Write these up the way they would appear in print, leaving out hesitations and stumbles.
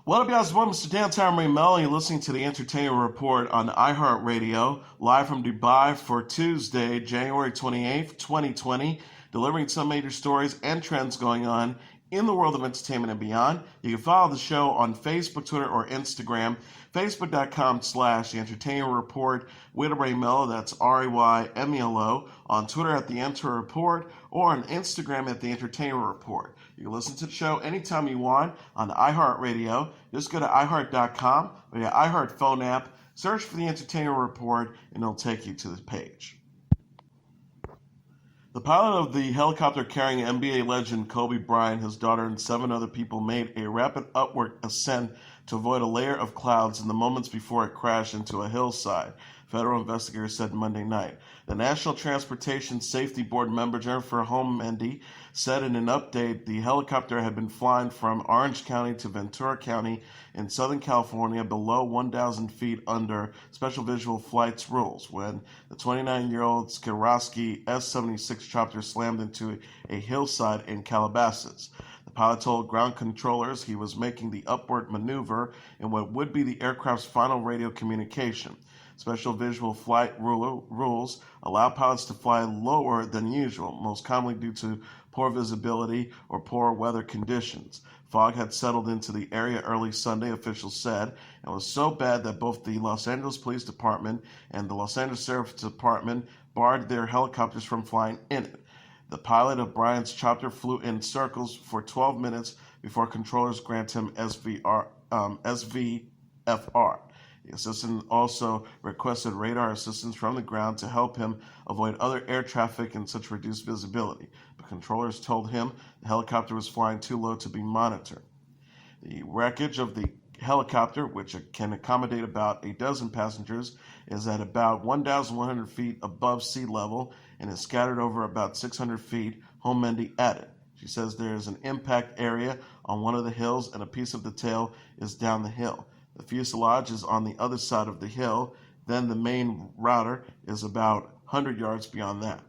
What up, guys? It's Mr. Downtown Ray Melo. You're listening to the Entertainment Report on iHeartRadio, live from Dubai for Tuesday, January 28th, 2020, delivering some major stories and trends going on in the world of entertainment and beyond. You can follow the show on Facebook, Twitter, or Instagram. Facebook.com/The Entertainment Report with Ray Melo, that's RAYMELO, on Twitter at The Enter Report, or on Instagram at The Entertainment Report. You can listen to the show anytime you want on iHeartRadio. Just go to iHeart.com or your iHeart phone app, search for The Entertainment Report, and it'll take you to the page. The pilot of the helicopter carrying NBA legend Kobe Bryant, his daughter, and 7 other people made a rapid upward ascent to avoid a layer of clouds in the moments before it crashed into a hillside, federal investigators said Monday night. The National Transportation Safety Board member Jennifer Homendy said in an update the helicopter had been flying from Orange County to Ventura County in Southern California below 1,000 feet under Special Visual Flight's rules when the 29-year-old Swarovski S-76 chopper slammed into a hillside in Calabasas. The pilot told ground controllers he was making the upward maneuver in what would be the aircraft's final radio communication. Special Visual Flight rules allow pilots to fly lower than usual, most commonly due to poor visibility or poor weather conditions. Fog had settled into the area early Sunday, officials said, and was so bad that both the Los Angeles Police Department and the Los Angeles Sheriff's Department barred their helicopters from flying in it. The pilot of Bryant's chopper flew in circles for 12 minutes before controllers granted him SVFR. The assistant also requested radar assistance from the ground to help him avoid other air traffic in such reduced visibility, but controllers told him the helicopter was flying too low to be monitored. The wreckage of the helicopter, which can accommodate about a dozen passengers, is at about 1,100 feet above sea level and is scattered over about 600 feet, Homendy added. She says there is an impact area on one of the hills and a piece of the tail is down the hill. The fuselage is on the other side of the hill, then the main router is about 100 yards beyond that.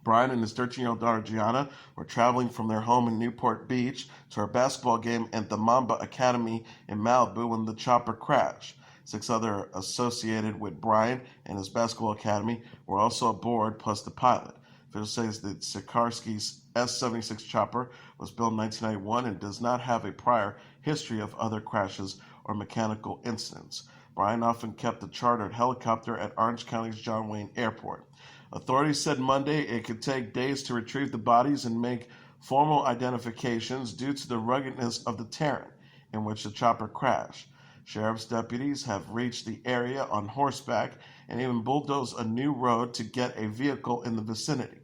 Brian and his 13-year-old daughter Gianna were traveling from their home in Newport Beach to a basketball game at the Mamba Academy in Malibu when the chopper crashed. 6 others associated with Brian and his basketball academy were also aboard, plus the pilot. Officials say that Sikorsky's S-76 chopper was built in 1991 and does not have a prior history of other crashes or mechanical incidents. Brian often kept a chartered helicopter at Orange County's John Wayne Airport. Authorities said Monday it could take days to retrieve the bodies and make formal identifications due to the ruggedness of the terrain in which the chopper crashed. Sheriff's deputies have reached the area on horseback and even bulldozed a new road to get a vehicle in the vicinity.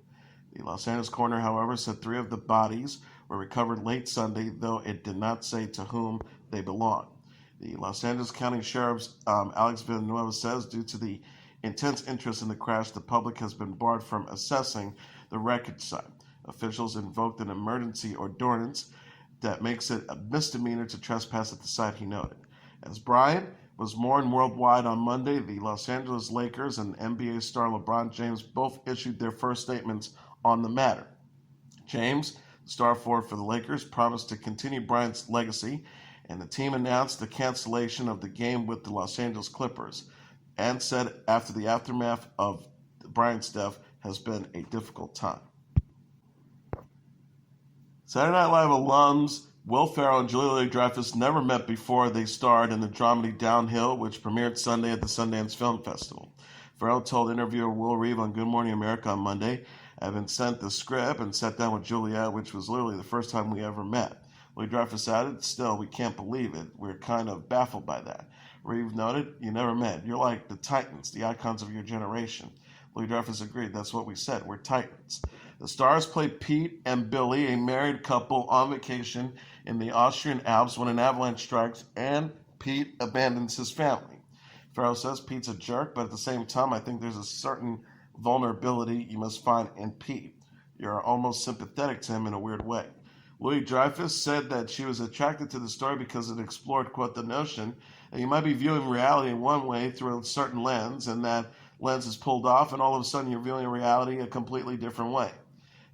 The Los Angeles coroner, however, said 3 of the bodies were recovered late Sunday, though it did not say to whom they belong. The Los Angeles County Sheriff's Alex Villanueva says due to the intense interest in the crash, the public has been barred from assessing the wreckage site. Officials invoked an emergency ordinance that makes it a misdemeanor to trespass at the site, he noted. As Bryant was mourned worldwide on Monday, the Los Angeles Lakers and NBA star LeBron James both issued their first statements on the matter. James, star forward for the Lakers, promised to continue Bryant's legacy, and the team announced the cancellation of the game with the Los Angeles Clippers and said after the aftermath of Bryant's death has been a difficult time. Saturday Night Live alums Will Ferrell and Julia Louis-Dreyfus never met before they starred in the dramedy Downhill, which premiered Sunday at the Sundance Film Festival. Ferrell told interviewer Will Reeve on Good Morning America on Monday, "I've been sent the script and sat down with Julia, which was literally the first time we ever met." Louis-Dreyfus added, "Still, we can't believe it. We're kind of baffled by that." Reeve noted, "You never met. You're like the Titans, the icons of your generation." Louis-Dreyfus agreed, "That's what we said. We're Titans." The stars played Pete and Billy, a married couple on vacation in the Austrian Alps when an avalanche strikes and Pete abandons his family. Ferrell says Pete's a jerk, but at the same time, I think there's a certain vulnerability you must find in Pete. You're almost sympathetic to him in a weird way. Louis-Dreyfus said that she was attracted to the story because it explored, quote, the notion that you might be viewing reality in one way through a certain lens, and that lens is pulled off, and all of a sudden you're viewing reality a completely different way.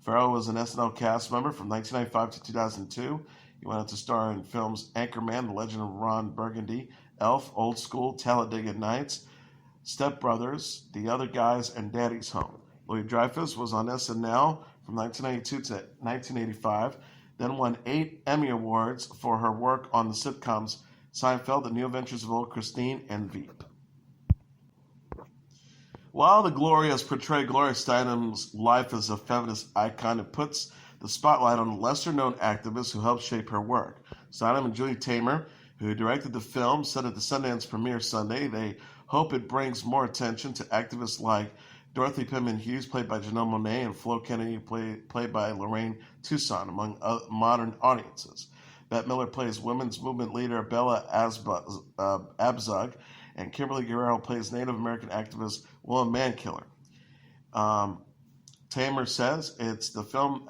Ferrell was an SNL cast member from 1995 to 2002. He went on to star in films Anchorman, The Legend of Ron Burgundy, Elf, Old School, Talladega Nights, Step Brothers, The Other Guys, and Daddy's Home. Louis-Dreyfus was on SNL from 1992 to 1985, then won 8 Emmy Awards for her work on the sitcoms Seinfeld, The New Adventures of Old Christine, and Veep. While the Glorias portray Gloria Steinem's life as a feminist icon, it puts the spotlight on a lesser-known activist who helped shape her work. Steinem and Julie Taymor, who directed the film, said at the Sundance premiere Sunday they hope it brings more attention to activists like Dorothy Pitman Hughes, played by Janelle Monáe, and Flo Kennedy, played by Lorraine Toussaint, among modern audiences. Bette Miller plays women's movement leader Bella Abzug, and Kimberly Guerrero plays Native American activist Wilma Mankiller. Taymor says it's the film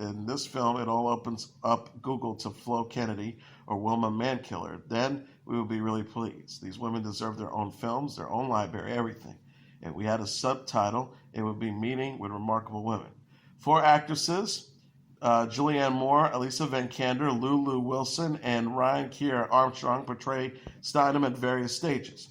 in this film, it all opens up Google to Flo Kennedy or Wilma Mankiller. Then we would be really pleased. These women deserve their own films, their own library, everything. If we had a subtitle, it would be Meeting with Remarkable Women. 4 actresses, Julianne Moore, Elisa Van Kander, Lulu Wilson, and Ryan Kiera Armstrong portray Steinem at various stages.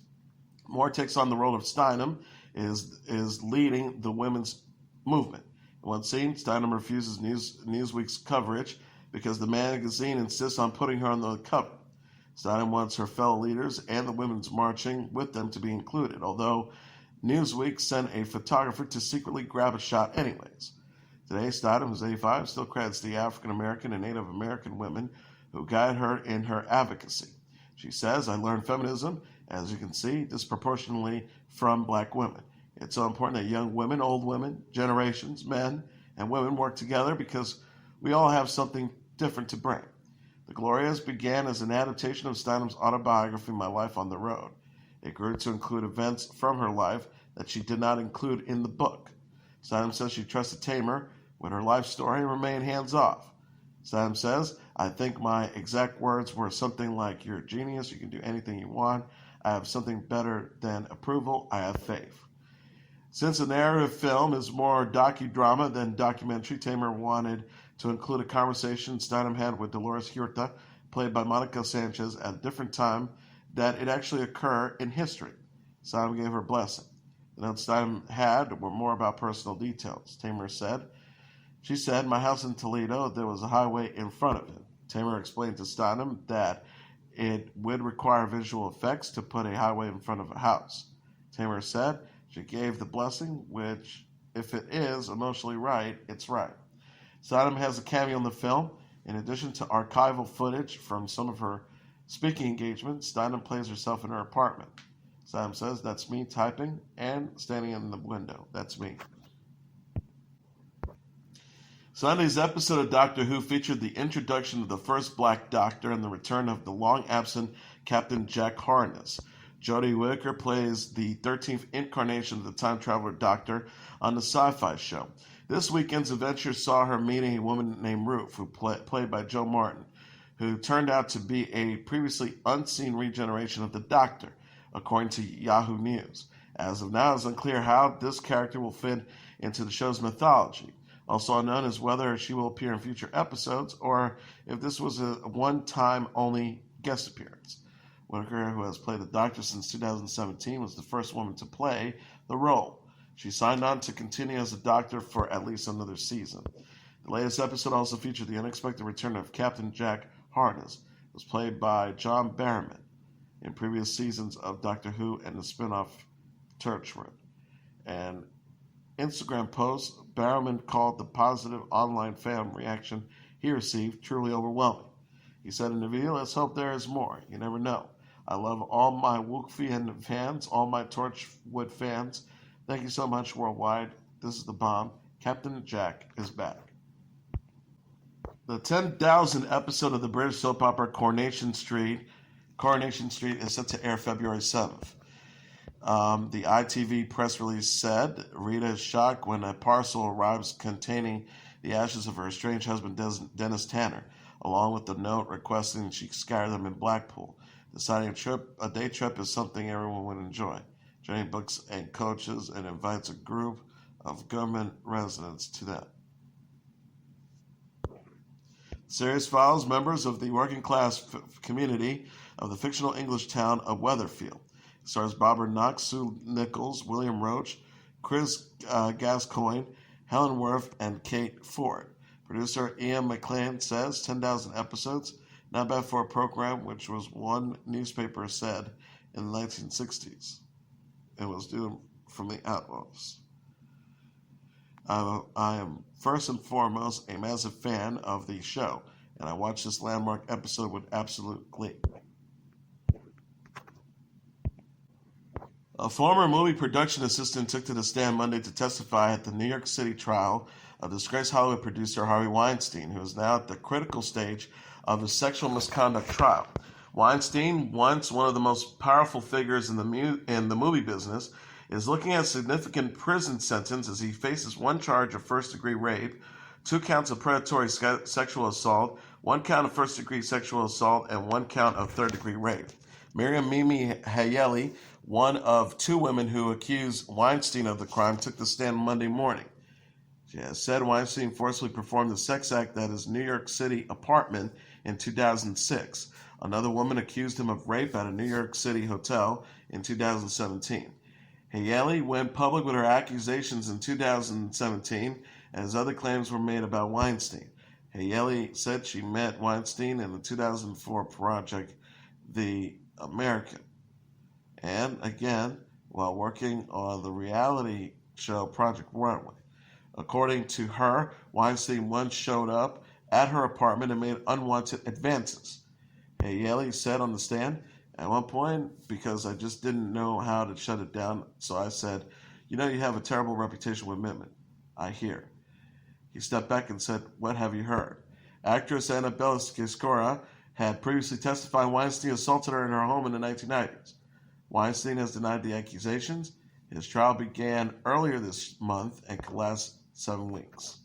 Moore takes on the role of Steinem, is leading the women's movement. In one scene, Steinem refuses Newsweek's coverage because the magazine insists on putting her on the cover. Steinem wants her fellow leaders and the women's marching with them to be included, although Newsweek sent a photographer to secretly grab a shot anyways. Today, Steinem, who's 85, still credits the African American and Native American women who guide her in her advocacy. She says, I learned feminism, as you can see, disproportionately from black women. It's so important that young women, old women, generations, men, and women work together because we all have something different to bring. The Glorias began as an adaptation of Steinem's autobiography, My Life on the Road. It grew to include events from her life that she did not include in the book. Steinem says she trusted Taymor with her life story and remained hands-off. Steinem says, I think my exact words were something like, you're a genius, you can do anything you want, I have something better than approval, I have faith. Since the narrative film is more docudrama than documentary, Taymor wanted to include a conversation Steinem had with Dolores Huerta, played by Monica Sanchez, at a different time that it actually occurred in history. Steinem gave her blessing. The notes Steinem had were more about personal details. Taymor said, she said, my house in Toledo, there was a highway in front of it. Taymor explained to Steinem that it would require visual effects to put a highway in front of a house. Taymor said she gave the blessing, which, if it is emotionally right, it's right. Steinem has a cameo in the film. In addition to archival footage from some of her speaking engagements, Steinem plays herself in her apartment. Steinem says, that's me typing and standing in the window. That's me. Sunday's episode of Doctor Who featured the introduction of the first black doctor and the return of the long-absent Captain Jack Harkness. Jodie Whittaker plays the 13th incarnation of the time traveler doctor on the Sci-Fi show. This weekend's adventure saw her meeting a woman named Ruth, who played by Jo Martin, who turned out to be a previously unseen regeneration of the Doctor, according to Yahoo News. As of now, it's unclear how this character will fit into the show's mythology. Also unknown is whether she will appear in future episodes or if this was a one-time only guest appearance. Whittaker, who has played the Doctor since 2017, was the first woman to play the role. She signed on to continue as a Doctor for at least another season. The latest episode also featured the unexpected return of Captain Jack Harkness, who was played by John Barrowman in previous seasons of Doctor Who and the spin-off Torchwood. And Instagram post, Barrowman called the positive online fan reaction he received truly overwhelming. He said in the video, let's hope there is more. You never know. I love all my Wookfian fans, all my Torchwood fans. Thank you so much worldwide. This is the bomb. Captain Jack is back. The 10,000th episode of the British soap opera Coronation Street is set to air February 7th. The ITV press release said, Rita is shocked when a parcel arrives containing the ashes of her estranged husband, Dennis Tanner, along with the note requesting she scatter them in Blackpool. Deciding a day trip is something everyone would enjoy. Jenny books and coaches and invites a group of government residents to them. series follows members of the working-class community of the fictional English town of Weatherfield. It stars Barbara Knox, Sue Nichols, William Roach, Chris Gascoigne, Helen Worth, and Kate Ford. Producer Ian McLean says 10,000 episodes, not bad for a program which was one newspaper said in the 1960s. It was due from the utmost. I am first and foremost a massive fan of the show, and I watched this landmark episode with absolute glee. A former movie production assistant took to the stand Monday to testify at the New York City trial of disgraced Hollywood producer Harvey Weinstein, who is now at the critical stage of his sexual misconduct trial. Weinstein, once one of the most powerful figures in the movie business, is looking at a significant prison sentence as he faces one charge of first-degree rape, 2 counts of predatory sexual assault, 1 count of first-degree sexual assault, and 1 count of third-degree rape. Miriam Mimi Hayeli, one of 2 women who accused Weinstein of the crime, took the stand Monday morning. She has said Weinstein forcibly performed a sex act at his New York City apartment in 2006. Another woman accused him of rape at a New York City hotel in 2017. Hayeli went public with her accusations in 2017, as other claims were made about Weinstein. Hayeli said she met Weinstein in the 2004 project, The American, and again while working on the reality show Project Runway. According to her, Weinstein once showed up at her apartment and made unwanted advances. Hayeli said on the stand, "At one point, because I just didn't know how to shut it down, so I said, you have a terrible reputation with women. I hear." He stepped back and said, "What have you heard?" Actress Annabella Sciascia had previously testified Weinstein assaulted her in her home in the 1990s. Weinstein has denied the accusations. His trial began earlier this month and could last 7 weeks.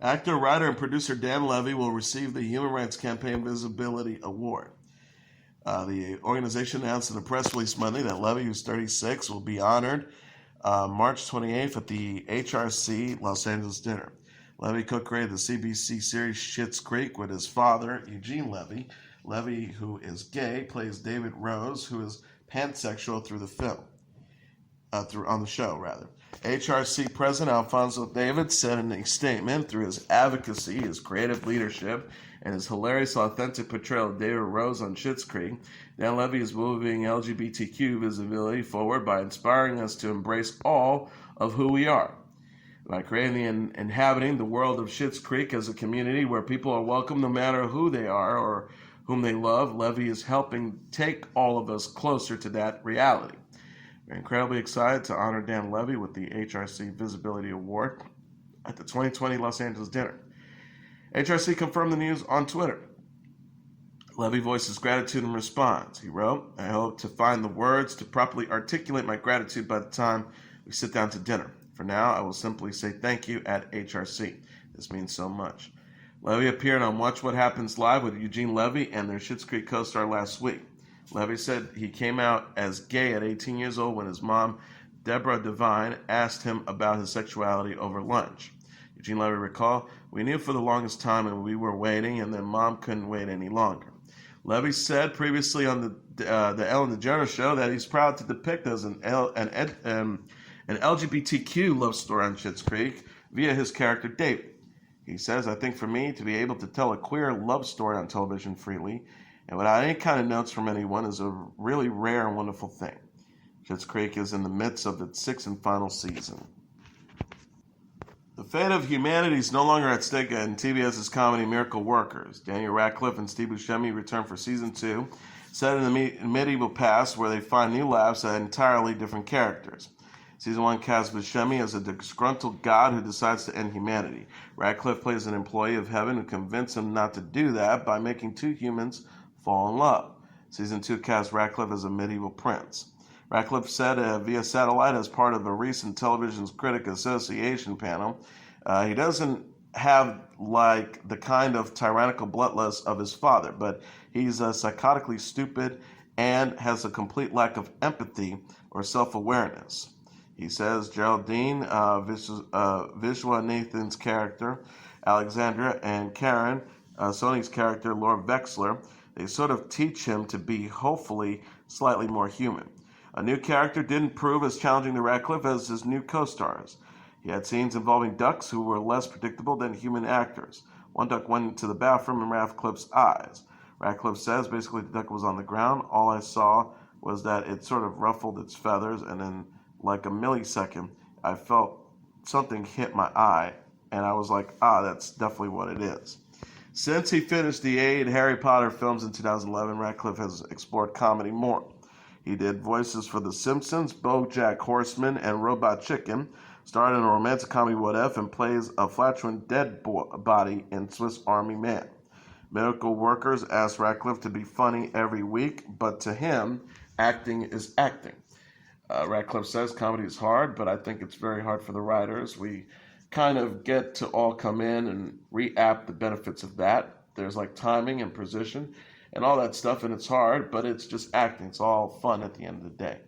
Actor, writer, and producer Dan Levy will receive the Human Rights Campaign Visibility Award. The organization announced in a press release Monday that Levy, who's 36, will be honored March 28th at the HRC Los Angeles dinner. Levy co-created the CBC series Schitt's Creek with his father, Eugene Levy. Levy, who is gay, plays David Rose, who is pansexual through the film. On the show, rather. HRC President Alfonso David said in a statement, through his advocacy, his creative leadership, and his hilarious, authentic portrayal of David Rose on Schitt's Creek, Dan Levy is moving LGBTQ visibility forward by inspiring us to embrace all of who we are. By creating and inhabiting the world of Schitt's Creek as a community where people are welcome no matter who they are or whom they love, Levy is helping take all of us closer to that reality. We're incredibly excited to honor Dan Levy with the HRC Visibility Award at the 2020 Los Angeles dinner. HRC confirmed the news on Twitter. Levy voices gratitude and response. He wrote, "I hope to find the words to properly articulate my gratitude by the time we sit down to dinner. For now, I will simply say thank you at HRC. This means so much." Levy appeared on Watch What Happens Live with Eugene Levy and their Schitt's Creek co-star last week. Levy said he came out as gay at 18 years old when his mom, Deborah Devine, asked him about his sexuality over lunch. Eugene Levy recalled, "We knew for the longest time and we were waiting, and then Mom couldn't wait any longer." Levy said previously on the Ellen DeGeneres show that he's proud to depict as an LGBTQ love story on Schitt's Creek via his character David. He says, "I think for me to be able to tell a queer love story on television freely and without any kind of notes from anyone is a really rare and wonderful thing." Schitt's Creek is in the midst of its 6th and final season. The fate of humanity is no longer at stake in TBS's comedy Miracle Workers. Daniel Radcliffe and Steve Buscemi return for season 2, set in the medieval past where they find new laughs at entirely different characters. Season 1 casts Buscemi as a disgruntled god who decides to end humanity. Radcliffe plays an employee of heaven who convinces him not to do that by making 2 humans fall in love. Season 2 casts Radcliffe as a medieval prince. Radcliffe said via satellite as part of a recent Television Critics Association panel, he doesn't have like the kind of tyrannical bloodlust of his father, but he's psychotically stupid and has a complete lack of empathy or self-awareness. He says Geraldine, Vishwanathan's character, Alexandra and Karen, Sony's character, Laura Vexler, they sort of teach him to be, hopefully, slightly more human. A new character didn't prove as challenging to Radcliffe as his new co-stars. He had scenes involving ducks who were less predictable than human actors. One duck went into the bathroom in Radcliffe's eyes. Radcliffe says basically the duck was on the ground. All I saw was that it sort of ruffled its feathers, and in like a millisecond, I felt something hit my eye, and I was like, that's definitely what it is. Since he finished the Aide Harry Potter films in 2011, Radcliffe has explored comedy more. He did voices for The Simpsons, BoJack Horseman, and Robot Chicken, starred in a romantic comedy What If, and plays a flatulent dead body in Swiss Army Man. Medical workers ask Radcliffe to be funny every week, but to him, acting is acting. Radcliffe says comedy is hard, but I think it's very hard for the writers. We kind of get to all come in and reap the benefits of that. There's like timing and precision and all that stuff, and it's hard, but it's just acting. It's all fun at the end of the day.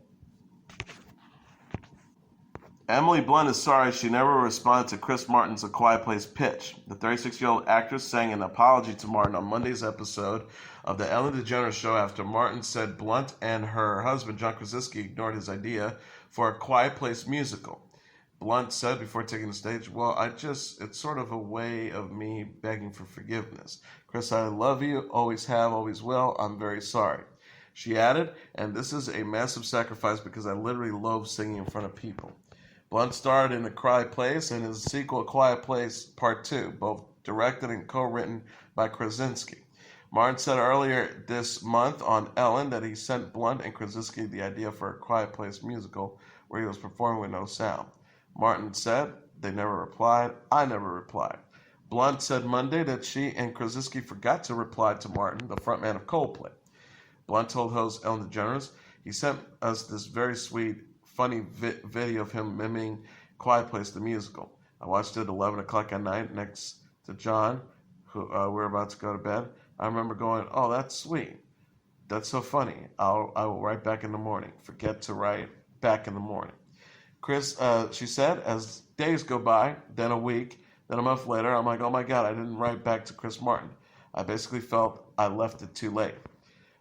Emily Blunt is sorry she never responded to Chris Martin's A Quiet Place pitch. The 36-year-old actress sang an apology to Martin on Monday's episode of The Ellen DeGeneres Show after Martin said Blunt and her husband, John Krasinski, ignored his idea for a Quiet Place musical. Blunt said before taking the stage, it's sort of a way of me begging for forgiveness. Chris, I love you, always have, always will. I'm very sorry. She added, and this is a massive sacrifice because I literally loathe singing in front of people. Blunt starred in A Quiet Place and his sequel, Quiet Place Part 2, both directed and co-written by Krasinski. Martin said earlier this month on Ellen that he sent Blunt and Krasinski the idea for a Quiet Place musical where he was performing with no sound. Martin said, they never replied. I never replied. Blunt said Monday that she and Krasinski forgot to reply to Martin, the frontman of Coldplay. Blunt told host Ellen DeGeneres, he sent us this very sweet, funny video of him miming Quiet Place the musical. I watched it at 11 o'clock at night next to John, who we're about to go to bed. I remember going, oh, that's sweet. That's so funny. I will write back in the morning. Forget to write back in the morning. Chris, she said, as days go by, then a week, then a month later, I'm like, oh my God, I didn't write back to Chris Martin. I basically felt I left it too late.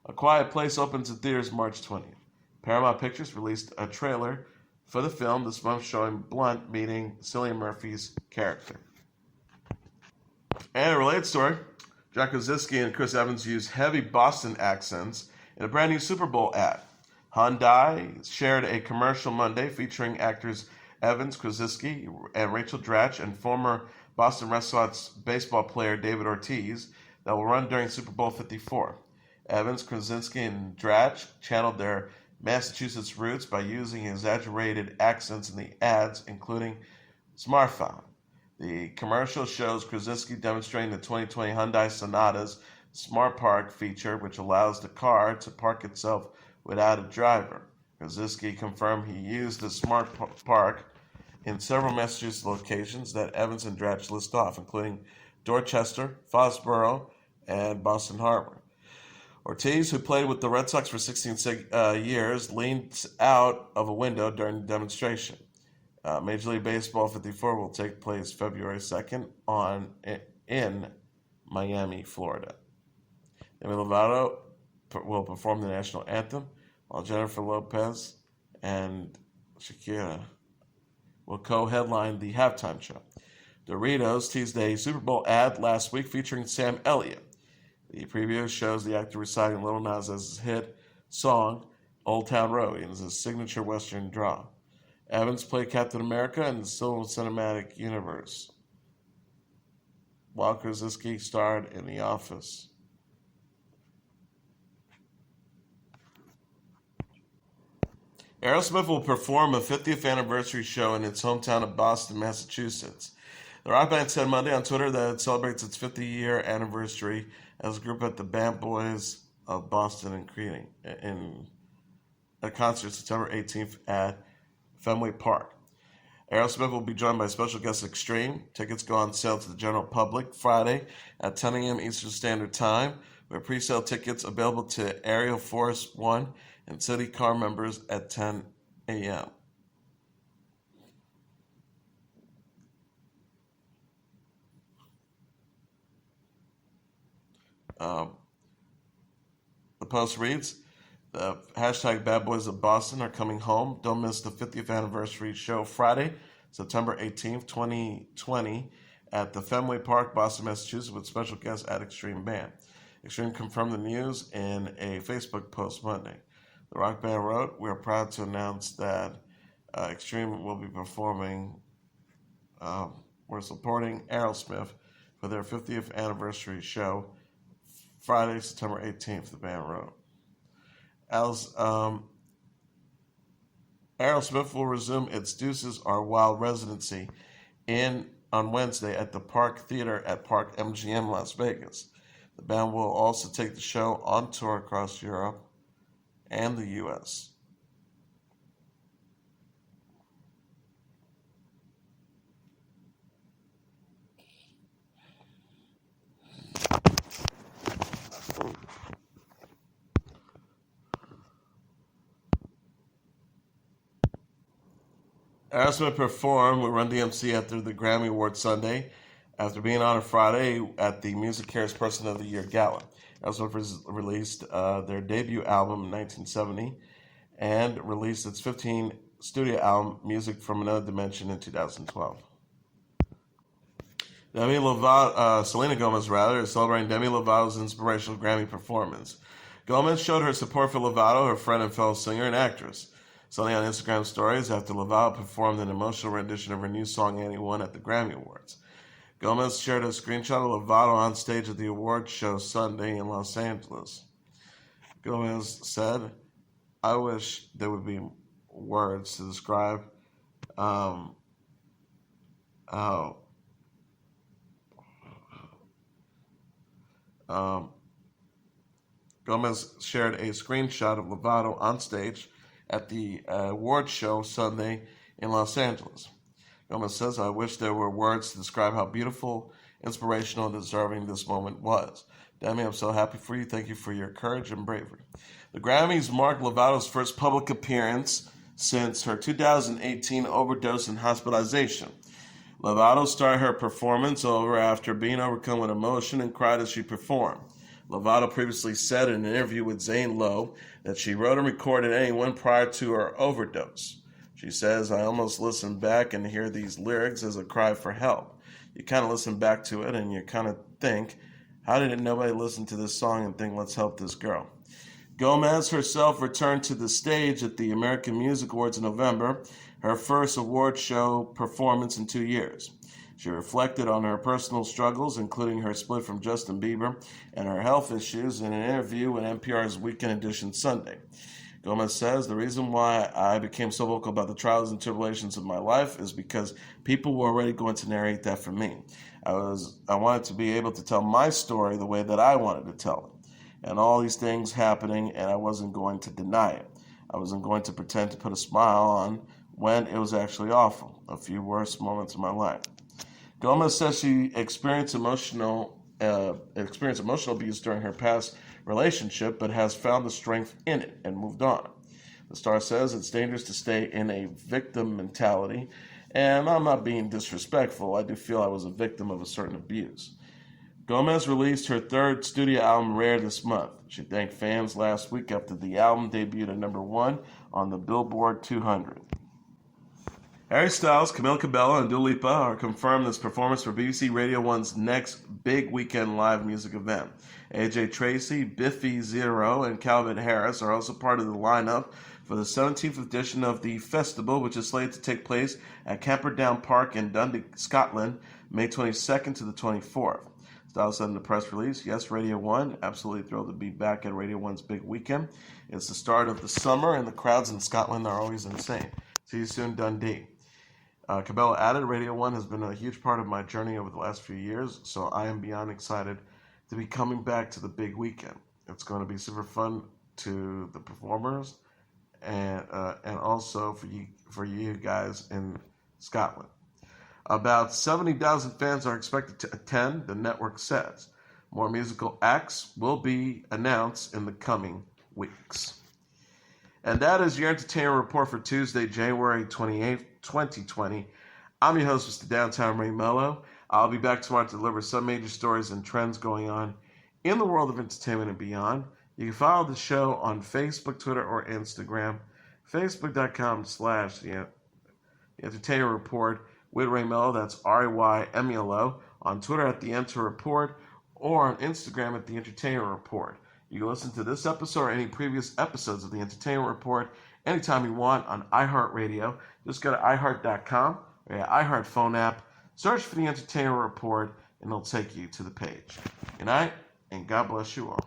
A Quiet Place opens in theaters March 20th. Paramount Pictures released a trailer for the film this month showing Blunt meeting Cillian Murphy's character. And a related story, John Krasinski and Chris Evans use heavy Boston accents in a brand new Super Bowl ad. Hyundai shared a commercial Monday featuring actors Evans, Krasinski, and Rachel Dratch and former Boston Red Sox baseball player David Ortiz that will run during Super Bowl 54. Evans, Krasinski, and Dratch channeled their Massachusetts roots by using exaggerated accents in the ads, including smartphone. The commercial shows Krasinski demonstrating the 2020 Hyundai Sonata's Smart Park feature, which allows the car to park itself without a driver. Krasinski confirmed he used the Smart Park in several Massachusetts locations that Evans and Dratch list off, including Dorchester, Foxborough, and Boston Harbor. Ortiz, who played with the Red Sox for 16 years, leaned out of a window during the demonstration. Major League Baseball 54 will take place February 2nd in Miami, Florida. Demi Lovato will perform the national anthem, while Jennifer Lopez and Shakira will co-headline the halftime show. Doritos teased a Super Bowl ad last week featuring Sam Elliott. The preview shows the actor reciting Lil Nas X's hit song, Old Town Road, in his signature Western drawl. Evans played Captain America in the Civil Cinematic Universe, while Krasinski starred in The Office. Aerosmith will perform a 50th anniversary show in its hometown of Boston, Massachusetts. The rock band said Monday on Twitter that it celebrates its 50-year anniversary as a group at the Band Boys of Boston in a concert September 18th at Fenway Park. Aerosmith will be joined by special guest Extreme. Tickets go on sale to the general public Friday at 10 a.m. Eastern Standard Time, with pre-sale tickets available to Aerial Force One and City Car members at 10 a.m. Um, the post reads, the hashtag Bad Boys of Boston are coming home. Don't miss the 50th anniversary show Friday, September 18th, 2020 at the Fenway Park, Boston, Massachusetts with special guest at Extreme Band. Extreme confirmed the news in a Facebook post Monday. The rock band wrote, "We are proud to announce that Extreme will be performing, we're supporting Aerosmith for their 50th anniversary show Friday, September 18th, the band wrote. Aerosmith will resume its Deuces Are Wild residency on Wednesday at the Park Theater at Park MGM, Las Vegas. The band will also take the show on tour across Europe and the U.S. Aerosmith performed with Run DMC after the Grammy Awards Sunday, after being honored Friday at the Music Cares Person of the Year Gala. Aerosmith released their debut album in 1970 and released its 15th studio album, Music from Another Dimension, in 2012. Selena Gomez is celebrating Demi Lovato's inspirational Grammy performance. Gomez showed her support for Lovato, her friend and fellow singer and actress. Selling on Instagram stories after Lovato performed an emotional rendition of her new song Anyone at the Grammy Awards. Gomez shared a screenshot of Lovato on stage at the awards show Sunday in Los Angeles. Gomez said, "I wish there would be words to describe how Gomez shared a screenshot of Lovato on stage at the award show Sunday in Los Angeles. Gomez says, "I wish there were words to describe how beautiful, inspirational, and deserving this moment was. Demi, I'm so happy for you. Thank you for your courage and bravery." The Grammys marked Lovato's first public appearance since her 2018 overdose and hospitalization. Lovato started her performance over after being overcome with emotion and cried as she performed. Lovato previously said in an interview with Zane Lowe that she wrote and recorded Anyone prior to her overdose. She says, "I almost listen back and hear these lyrics as a cry for help. You kind of listen back to it and you kind of think, how did nobody listen to this song and think, let's help this girl?" Gomez herself returned to the stage at the American Music Awards in November, her first award show performance in 2 years. She reflected on her personal struggles, including her split from Justin Bieber and her health issues, in an interview with NPR's Weekend Edition Sunday. Gomez says, "The reason why I became so vocal about the trials and tribulations of my life is because people were already going to narrate that for me. I wanted to be able to tell my story the way that I wanted to tell it. And all these things happening, and I wasn't going to deny it. I wasn't going to pretend to put a smile on when it was actually awful. A few worst moments of my life." Gomez says she experienced emotional abuse during her past relationship, but has found the strength in it and moved on. The star says it's dangerous to stay in a victim mentality, and I'm not being disrespectful. I do feel I was a victim of a certain abuse. Gomez released her third studio album, Rare, this month. She thanked fans last week after the album debuted at #1 on the Billboard 200. Harry Styles, Camila Cabello, and Dua Lipa are confirmed as performers for BBC Radio 1's next big weekend live music event. AJ Tracey, Biffy Zero, and Calvin Harris are also part of the lineup for the 17th edition of the festival, which is slated to take place at Camperdown Park in Dundee, Scotland, May 22nd to the 24th. Styles said in the press release, "Yes, Radio 1, absolutely thrilled to be back at Radio 1's big weekend. It's the start of the summer, and the crowds in Scotland are always insane. See you soon, Dundee." Cabello added, "Radio 1 has been a huge part of my journey over the last few years, so I am beyond excited to be coming back to the big weekend. It's going to be super fun to the performers and also for you guys in Scotland." About 70,000 fans are expected to attend, the network says. More musical acts will be announced in the coming weeks. And that is your entertainment report for Tuesday, January 28th, 2020. I'm your host, Mr. Downtown Ray Melo. I'll be back tomorrow to deliver some major stories and trends going on in the world of entertainment and beyond. You can follow the show on Facebook, Twitter, or Instagram. Facebook.com/The Entertainer Report with Ray Melo. That's RAYMELO. On Twitter at The Enter Report, or on Instagram at The Entertainer Report. You can listen to this episode or any previous episodes of The Entertainment Report anytime you want on iHeartRadio. Just go to iHeart.com or your iHeart phone app, search for The Entertainment Report, and it'll take you to the page. Good night, and God bless you all.